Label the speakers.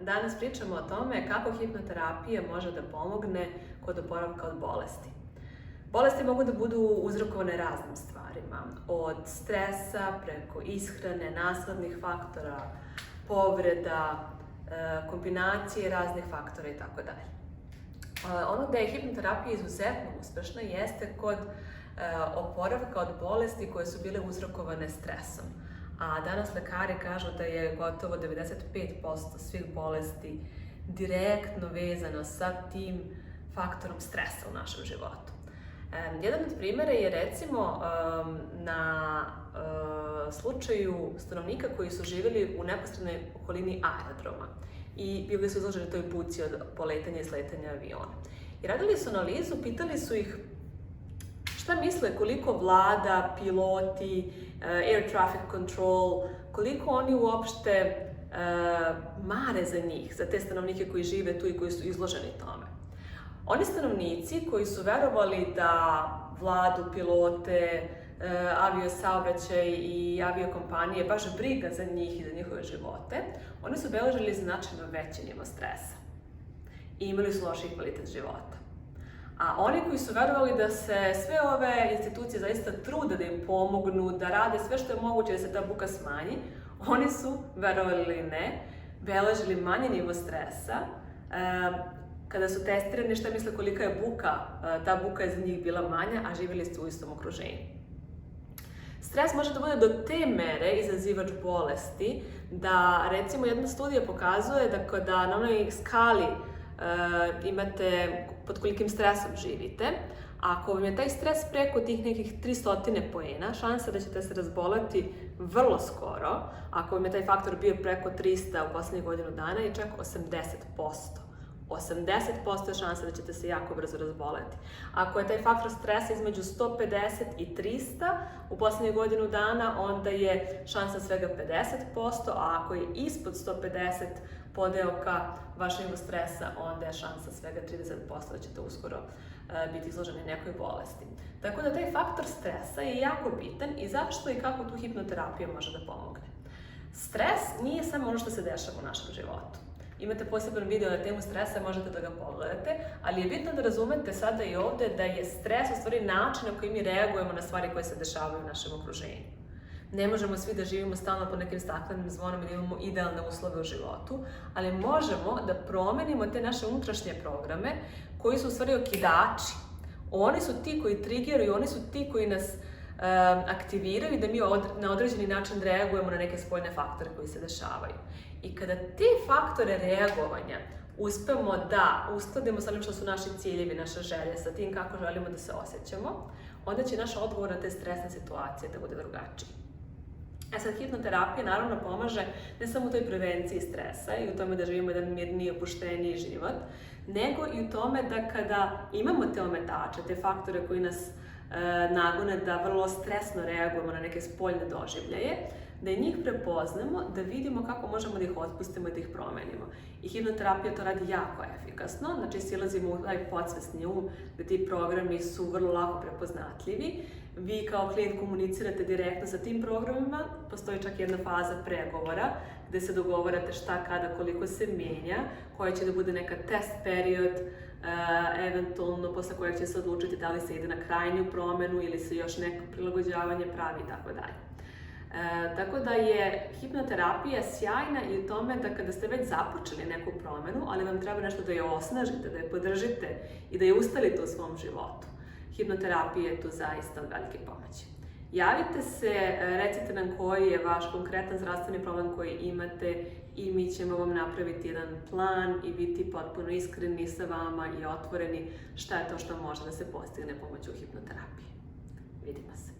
Speaker 1: Danas pričamo o tome kako hipnoterapija može da pomogne kod oporavka od bolesti. Bolesti mogu da budu uzrokovane raznim stvarima, od stresa preko ishrane, naslednih faktora, povreda, kombinacije raznih faktora itd. Ono gde je hipnoterapija izuzetno uspešna jeste kod oporavka od bolesti koje su bile uzrokovane stresom. A danas lekari kažu da je gotovo 95% svih bolesti direktno vezano sa tim faktorom stresa u našem životu. Jedan od primjera je recimo na slučaju stanovnika koji su živjeli u neposrednoj okolini aerodroma i bili su izloženi toj buci od poletanja i sletanja aviona. I radili su analizu, pitali su ih šta misle koliko vlada, piloti, air traffic control, koliko oni uopšte mare za njih, za te stanovnike koji žive tu i koji su izloženi tome. Oni stanovnici koji su verovali da vladu, pilote, aviosaobraćaj i aviokompanije baš briga za njih i za njihove živote, oni su beležili značajno veći nivo stresa i imali su lošiji kvalitet života. A oni koji su verovali da se sve ove institucije zaista trude da im pomognu, da rade sve što je moguće da se ta buka smanji, oni su, verovali ili ne, beležili manji nivo stresa. Kada su testirani, šta misle kolika je buka, ta buka je za njih bila manja, a živjeli su u istom okruženju. Stres može da bude do te mere izazivač bolesti da, recimo, jedna studija pokazuje da kada na onoj skali imate pod kolikim stresom živite, ako vam je taj stres preko tih nekih 300 poena, šansa da ćete se razboleti vrlo skoro, ako vam je taj faktor bio preko 300 u poslednjih godinu dana, je čak 80%. 80% je šansa da ćete se jako brzo razboleti. Ako je taj faktor stresa između 150 i 300 u poslednjih godinu dana, onda je šansa svega 50%, a ako je ispod 150 podeoka vašeg nivo stresa, onda je šansa svega 30% da ćete uskoro biti izloženi nekoj bolesti. Tako da taj faktor stresa je jako bitan i zašto i kako tu hipnoterapija može da pomogne. Stres nije samo ono što se dešava u našem životu. Imate poseban video na temu stresa, možete da ga pogledate, ali je bitno da razumete sada i ovde da je stres u stvari način na koji mi reagujemo na stvari koje se dešavaju u našem okruženju. Ne možemo svi da živimo stalno pod nekim staklenim zvonom i da imamo idealne uslove u životu, ali možemo da promenimo te naše unutrašnje programe koji su u stvari okidači. Oni su ti koji triggeruju, oni su ti koji nas aktiviraju da mi na određeni način reagujemo na neke spoljne faktore koji se dešavaju. I kada te faktore reagovanja uspemo da uskladimo sa onim što su naši ciljevi, naše želje, sa tim kako želimo da se osjećamo, onda će naš odgovor na te stresne situacije da bude drugačiji. Sad, hipnoterapija naravno pomaže ne samo u toj prevenciji stresa i u tome da živimo jedan mirniji, opušteniji život, nego i u tome da kada imamo te ometače, te faktore koji nas nagone da vrlo stresno reagujemo na neke spoljne doživljaje, da i njih prepoznamo, da vidimo kako možemo da ih otpustimo i da ih promenimo. I hipnoterapija to radi jako efikasno, znači silazimo u taj podsvesni um, da ti programi su vrlo lako prepoznatljivi. Vi kao klijent komunicirate direktno sa tim programima, postoji čak jedna faza pregovora gde se dogovarate šta, kada, koliko se menja, koja će da bude neka test period, eventualno posle kojeg će se odlučiti da li se ide na krajnju promenu ili se još neko prilagođavanje pravi itd. Tako da je hipnoterapija sjajna i u tome da kada ste već započeli neku promenu, ali vam treba nešto da je osnažite, da je podržite i da je ustalite u svom životu, hipnoterapija je tu zaista od velike pomoći. Javite se, recite nam koji je vaš konkretan zdravstveni problem koji imate i mi ćemo vam napraviti jedan plan i biti potpuno iskreni sa vama i otvoreni šta je to što može da se postigne pomoću hipnoterapije. Vidimo se.